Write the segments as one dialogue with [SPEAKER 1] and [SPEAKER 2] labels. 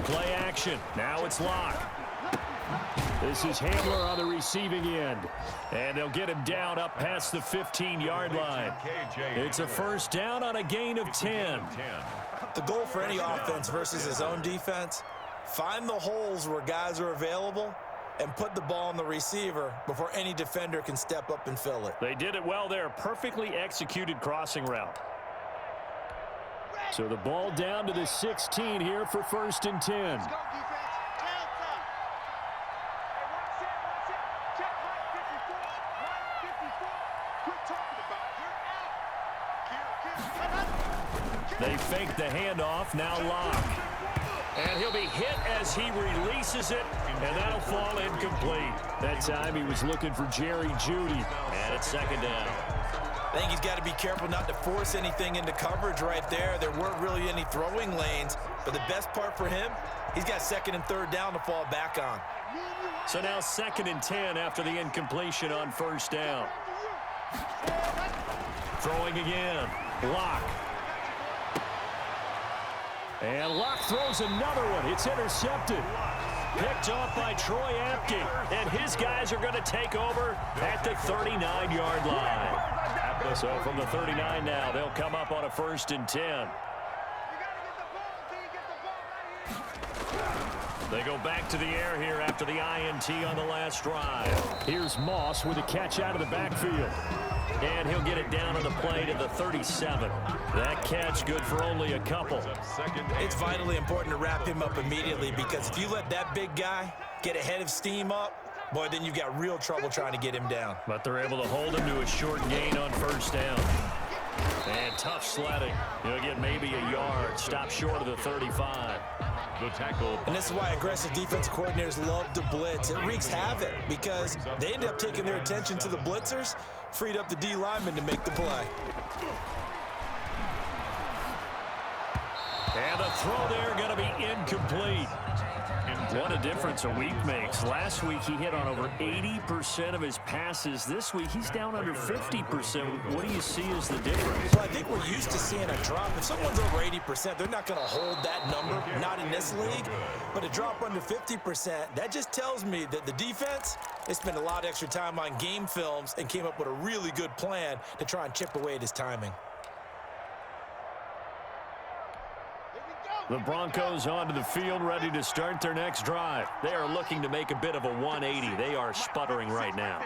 [SPEAKER 1] Play action. Now it's Locke. This is Hamler on the receiving end. And they'll get him down up past the 15-yard line. It's a first down on a gain of 10.
[SPEAKER 2] The goal for any offense versus his own defense, find the holes where guys are available and put the ball on the receiver before any defender can step up and fill it.
[SPEAKER 1] They did it well there. Perfectly executed crossing route. So the ball down to the 16 here for first and 10. They fake the handoff, now Locke. And he'll be hit as he releases it, and that'll fall incomplete. That time he was looking for Jerry Jeudy, and it's second down.
[SPEAKER 2] I think he's got to be careful not to force anything into coverage right there. There weren't really any throwing lanes, but the best part for him, he's got second and third down to fall back on.
[SPEAKER 1] So now second and 10 after the incompletion on first down. Throwing again, Locke. And Locke throws another one. It's intercepted. Picked off by Troy Apke. And his guys are going to take over at the 39-yard line. So from the 39 now, they'll come up on a first and 10. They go back to the air here after the INT on the last drive. Here's Moss with a catch out of the backfield. And he'll get it down on the play to the 37. That catch good for only a couple.
[SPEAKER 2] It's vitally important to wrap him up immediately, because if you let that big guy get ahead of steam up, boy, then you've got real trouble trying to get him down.
[SPEAKER 1] But they're able to hold him to a short gain on first down. And tough sledding. He'll get maybe a yard. Stop short of the 35.
[SPEAKER 3] The tackle.
[SPEAKER 2] And this is why aggressive defensive coordinators love to blitz. It wreaks havoc because they end up taking their attention to the blitzers, freed up the D lineman to make the play.
[SPEAKER 1] And the throw there going to be incomplete. What a difference a week makes. Last week he hit on over 80% of his passes. This week he's down under 50%. What do you see as the difference?
[SPEAKER 2] Well, I think we're used to seeing a drop. If someone's over 80%, they're not going to hold that number, not in this league. But a drop under 50%, that just tells me that the defense, they spent a lot of extra time on game films and came up with a really good plan to try and chip away at his timing.
[SPEAKER 1] The Broncos onto the field, ready to start their next drive. They are looking to make a bit of a 180. They are sputtering right now.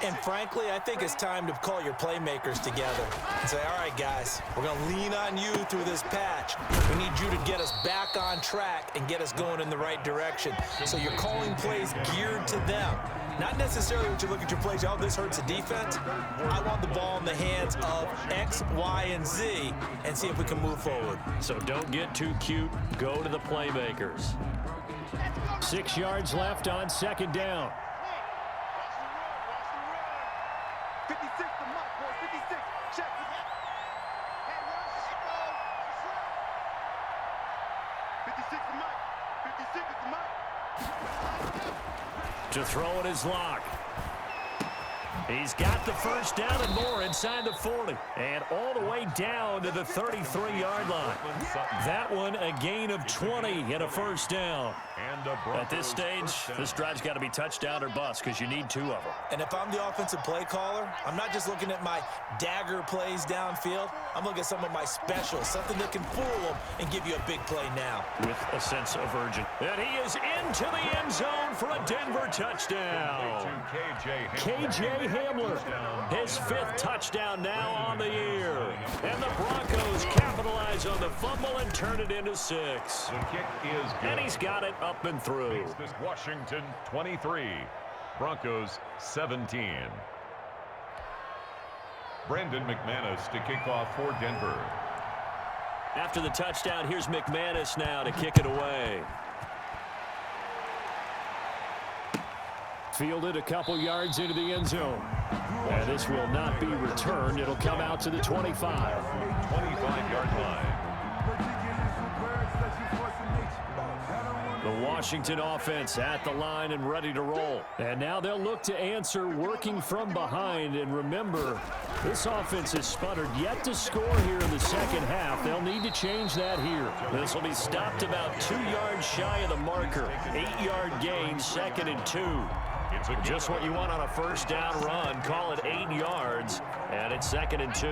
[SPEAKER 2] And frankly, I think it's time to call your playmakers together and say, all right, guys, we're going to lean on you through this patch. We need you to get us back on track and get us going in the right direction. So you're calling plays geared to them. Not necessarily what you look at your plays, oh, this hurts the defense. I want the ball in the hands of X, Y, and Z and see if we can move forward.
[SPEAKER 1] So don't get too cute. Go to the playmakers. 6 yards left on second down.
[SPEAKER 4] 56 to Mike, boy, 56. Check it. 56 to Mike. 56 to Mike.
[SPEAKER 1] To throw it is Locke. He's got the first down and more inside the 40. And all the way down to the 33-yard line. That one a gain of 20 and a first down. At this stage, this drive's got to be touchdown or bust because you need 2 of them.
[SPEAKER 2] And if I'm the offensive play caller, I'm not just looking at my dagger plays downfield. I'm looking at some of my specials, something that can fool them and give you a big play now.
[SPEAKER 1] With a sense of urgency. And he is into the end zone for a Denver touchdown. KJ Hamler, his 5th touchdown now on the year. And the Broncos capitalize on the fumble and turn it into 6.
[SPEAKER 3] The kick is good.
[SPEAKER 1] And he's got it up and through.
[SPEAKER 3] This Washington 23, Broncos 17. Brandon McManus to kick off for Denver.
[SPEAKER 1] After the touchdown, here's McManus now to kick it away. Fielded a couple yards into the end zone. And this will not be returned. It'll come out to the 25.
[SPEAKER 3] 25-yard line.
[SPEAKER 1] The Washington offense at the line and ready to roll. And now they'll look to answer working from behind. And remember, this offense has sputtered yet to score here in the second half. They'll need to change that here. This will be stopped about 2 yards shy of the marker. 8-yard gain, 2nd and 2. Just what you want on a first down run. Call it 8 yards, and it's 2nd and 2.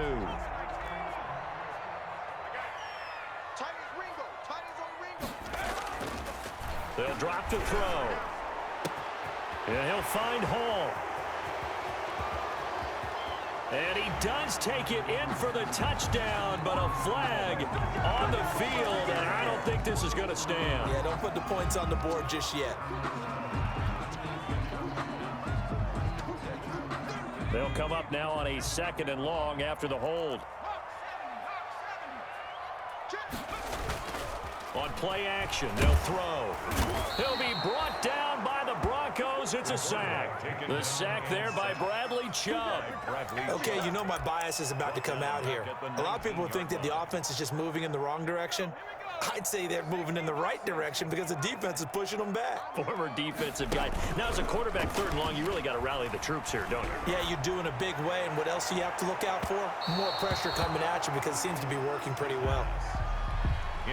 [SPEAKER 1] They'll drop the throw. And he'll find Hall. And he does take it in for the touchdown, but a flag on the field, and I don't think this is going to stand.
[SPEAKER 2] Yeah, don't put the points on the board just yet.
[SPEAKER 1] They'll come up now on a 2nd and long after the hold. On play action, they'll throw. He'll be brought down by the Broncos. It's a sack. The sack there by Bradley Chubb.
[SPEAKER 2] Okay, you know my bias is about to come out here. A lot of people think that the offense is just moving in the wrong direction. I'd say they're moving in the right direction because the defense is pushing them back.
[SPEAKER 1] Former defensive guy. Now, as a quarterback 3rd and long, you really got to rally the troops here, don't you?
[SPEAKER 2] Yeah, you do in a big way. And what else do you have to look out for? More pressure coming at you because it seems to be working pretty well.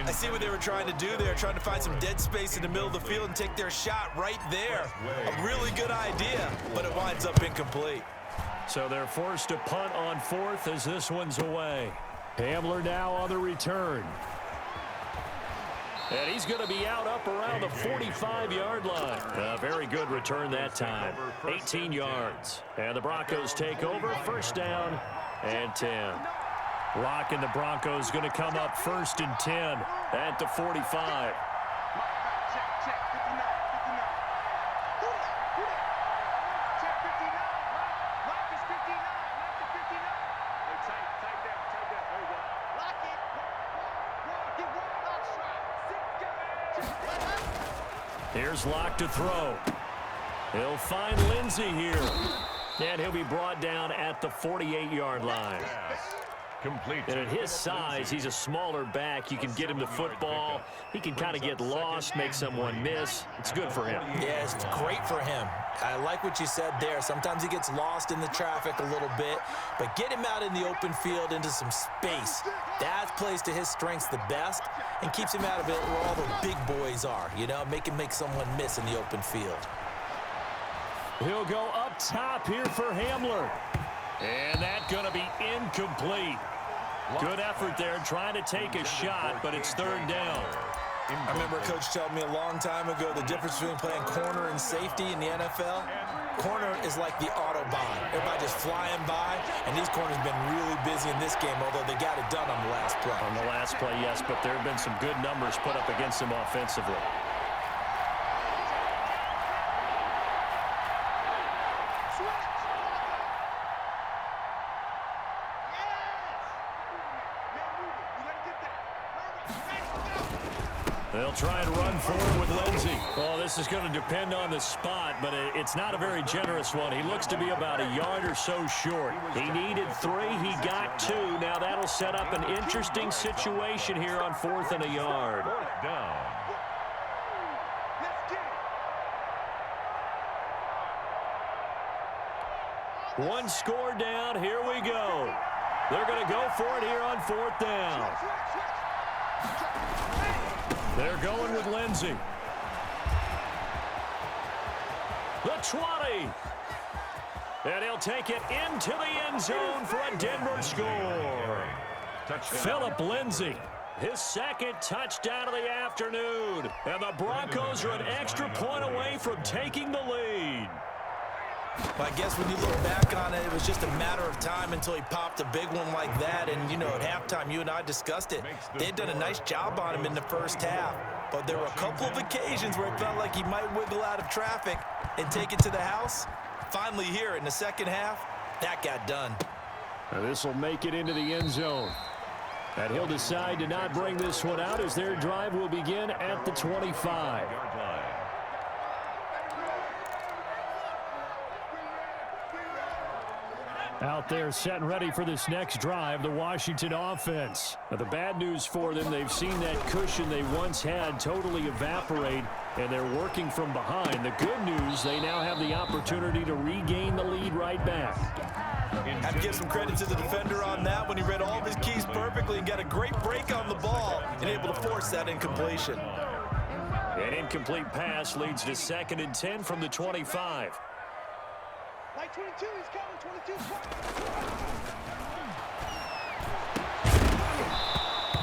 [SPEAKER 2] I see what they were trying to do there, trying to find some dead space in the middle of the field and take their shot right there. A really good idea, but it winds up incomplete.
[SPEAKER 1] So they're forced to punt on 4th as this one's away. Hamler now on the return. And he's going to be out up around the 45-yard line. A very good return that time. 18 yards. And the Broncos take over. 1st down and 10. Lock and the Broncos going to come up 1st and 10 at the 45. Here's Lock to throw. He'll find Lindsey here. And he'll be brought down at the 48-yard line.
[SPEAKER 3] Complete.
[SPEAKER 1] And at his size, he's a smaller back. You can get him the football. He can kind of get lost, make someone miss. It's good for him.
[SPEAKER 2] Yeah, it's great for him. I like what you said there. Sometimes he gets lost in the traffic a little bit, but get him out in the open field into some space. That plays to his strengths the best and keeps him out of it where all the big boys are, you know, make him make someone miss in the open field.
[SPEAKER 1] He'll go up top here for Hamler. And that's going to be incomplete. Good effort there trying to take a shot, but it's 3rd down.
[SPEAKER 2] I remember a coach telling me a long time ago the difference between playing corner and safety in the NFL. Corner is like the Autobahn. Everybody just flying by, and these corners have been really busy in this game, although they got it done on the last play.
[SPEAKER 1] On the last play, yes, but there have been some good numbers put up against them offensively. They'll try and run forward with Lindsey. Oh, this is going to depend on the spot, but it's not a very generous one. He looks to be about a yard or so short. He needed 3. He got 2. Now that'll set up an interesting situation here on 4th and a yard.
[SPEAKER 3] Down.
[SPEAKER 1] One score down. Here we go. They're going to go for it here on 4th down. They're going with Lindsey. The 20. And he'll take it into the end zone for a Denver score. Phillip Lindsey, his 2nd touchdown of the afternoon. And the Broncos are an extra point away from taking the lead.
[SPEAKER 2] Well, I guess when you look back on it, it was just a matter of time until he popped a big one like that. And, you know, at halftime, you and I discussed it. They'd done a nice job on him in the first half. But there were a couple of occasions where it felt like he might wiggle out of traffic and take it to the house. Finally here in the second half, that got done.
[SPEAKER 1] Now this will make it into the end zone. And he'll decide to not bring this one out as their drive will begin at the 25. Out there set and ready for this next drive, the Washington offense. Now, the bad news for them, they've seen that cushion they once had totally evaporate. and they're working from behind. The good news, they now have the opportunity to regain the lead right back.
[SPEAKER 2] Have to give some credit to the defender on that when he read all of his keys perfectly and got a great break on the ball and able to force that incompletion.
[SPEAKER 1] An incomplete pass leads to 2nd and 10 from the 25.
[SPEAKER 4] Like 22, he's coming, 22.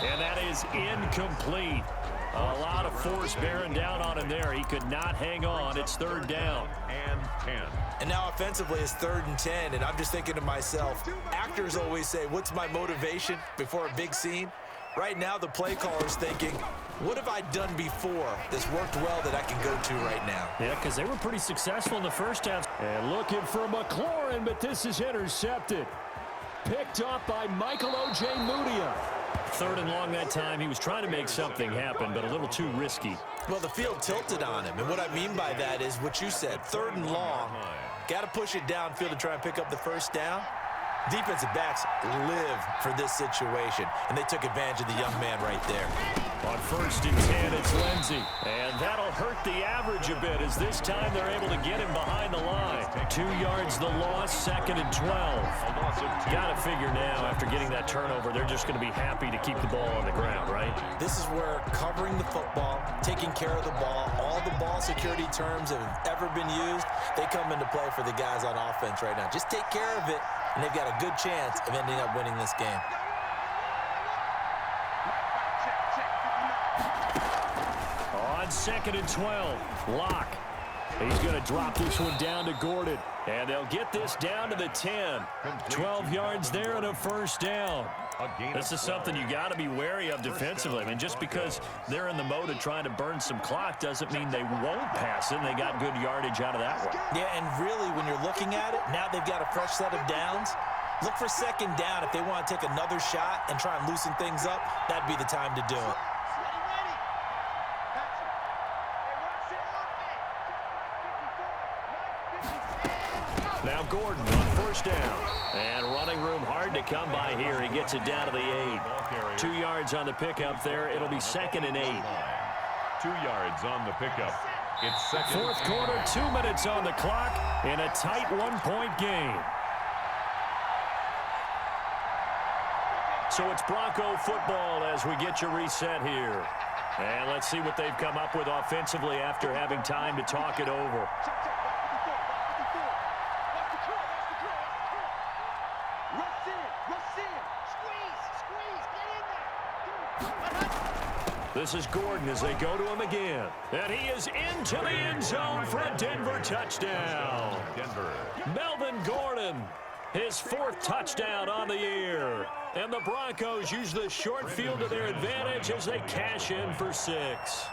[SPEAKER 1] And that is incomplete. A lot of force bearing down on him there. He could not hang on. It's 3rd down.
[SPEAKER 3] And 10.
[SPEAKER 2] And now offensively it's 3rd and 10, and I'm just thinking to myself, actors always say, what's my motivation before a big scene? Right now the play caller's thinking, what have I done before that's worked well that I can go to right now?
[SPEAKER 1] Yeah, because they were pretty successful in the first half. And looking for McLaurin, but this is intercepted. Picked up by Michael O.J. Mudia. 3rd and long that time. He was trying to make something happen, but a little too risky.
[SPEAKER 2] Well, the field tilted on him, and what I mean by that is what you said, 3rd and long. Got to push it downfield to try and pick up the 1st down. Defensive backs live for this situation, and they took advantage of the young man right there.
[SPEAKER 1] On 1st and 10, it's Lindsey. And that'll hurt the average a bit as this time they're able to get him behind the line. 2 yards the loss, 2nd and 12. Got to figure now, after getting that turnover, they're just going to be happy to keep the ball on the ground, right?
[SPEAKER 2] This is where covering the football, taking care of the ball, all the ball security terms that have ever been used, they come into play for the guys on offense right now. Just take care of it, and they've got a good chance of ending up winning this game.
[SPEAKER 1] On 2nd and 12, Locke. He's going to drop this one down to Gordon. And they'll get this down to the 10. 12 yards there and a 1st down. This is something you got to be wary of defensively. I mean, just because they're in the mode of trying to burn some clock doesn't mean they won't pass it, and they got good yardage out of that one.
[SPEAKER 2] Yeah, and really, when you're looking at it, now they've got a fresh set of downs. Look for 2nd down. If they want to take another shot and try and loosen things up, that'd be the time to do it.
[SPEAKER 1] Now Gordon on 1st down. And running room hard to come by here. He gets it down to the 8. 2 yards on the pickup there. It'll be 2nd and 8.
[SPEAKER 3] 2 yards on the pickup. It's 2nd.
[SPEAKER 1] 4th quarter, 2 minutes on the clock in a tight 1-point game. So it's Bronco football as we get you reset here. And let's see what they've come up with offensively after having time to talk it over. This is Gordon as they go to him again. And he is into the end zone for a Denver touchdown.
[SPEAKER 3] Denver.
[SPEAKER 1] Melvin Gordon, his 4th touchdown on the year. And the Broncos use the short field to their advantage as they cash in for 6.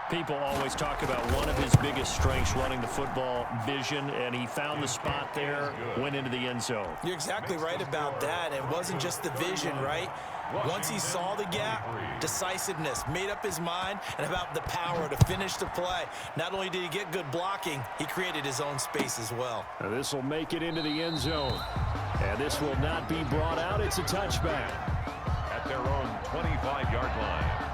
[SPEAKER 1] People always talk about one of his biggest strengths running the football, vision, and he found the spot there, went into the end zone.
[SPEAKER 2] You're exactly right about that. It wasn't just the vision, right? Once he saw the gap, decisiveness, made up his mind, and about the power to finish the play. Not only did he get good blocking, he created his own space as well.
[SPEAKER 1] Now this will make it into the end zone. And this will not be brought out. It's a touchback.
[SPEAKER 3] At their own 25-yard line.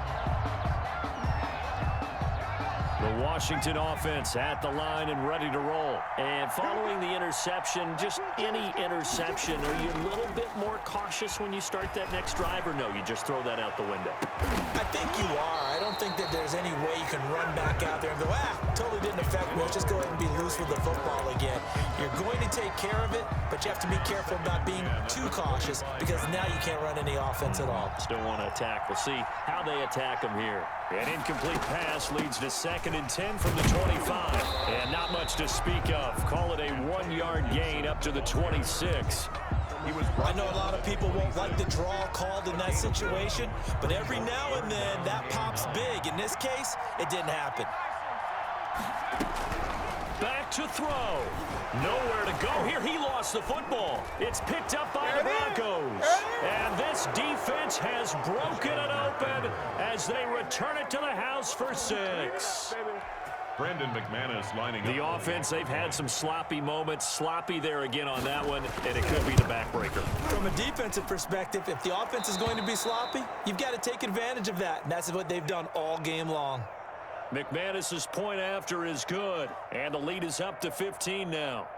[SPEAKER 1] The Washington offense at the line and ready to roll. And following the interception, just any interception, are you a little bit more cautious when you start that next drive, or no, you just throw that out the window?
[SPEAKER 2] I think you are. I don't think that there's any way you can run back out there and go, totally didn't affect me. Let's just go ahead and be loose with the football again. You're going to take care of it, but you have to be careful about being too cautious because now you can't run any offense at all.
[SPEAKER 1] Still want to attack. We'll see how they attack them here. An incomplete pass leads to 2nd and 10 from the 25. And not much to speak of. Call it a 1-yard gain up to the 26.
[SPEAKER 2] I know a lot of people won't like the draw called in that situation, but every now and then that pops big. In this case, it didn't happen.
[SPEAKER 1] Back to throw. Nowhere to go here. He lost the football. It's picked up by the Broncos. And this defense has broken it open as they return it to the house for 6.
[SPEAKER 3] Brandon McManus lining up.
[SPEAKER 1] The offense, they've had some sloppy moments. Sloppy there again on that one, and it could be the backbreaker.
[SPEAKER 2] From a defensive perspective, if the offense is going to be sloppy, you've got to take advantage of that. And that's what they've done all game long.
[SPEAKER 1] McManus's point after is good, and the lead is up to 15 now.